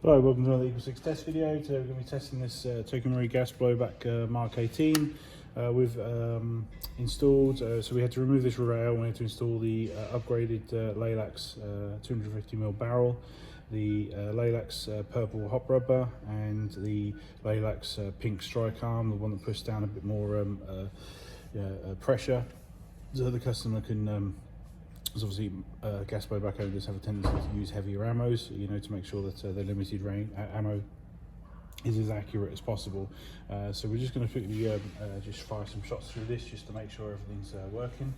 Hello, welcome to another Equal 6 test video. Today we're going to be testing this TM gas blowback Mark 18. We've installed, so we had to remove this rail, we had to install the upgraded Laylax 250mm barrel, the Laylax purple hop rubber, and the Laylax pink strike arm, the one that pushes down a bit more pressure, so the customer can because obviously gas blowback owners have a tendency to use heavier ammos, you know, to make sure that their limited range ammo is as accurate as possible. So we're just going to quickly just fire some shots through this just to make sure everything's working.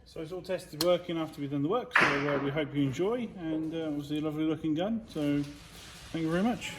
So it's all tested working after we've done the work, so we hope you enjoy, and obviously a lovely looking gun, so thank you very much.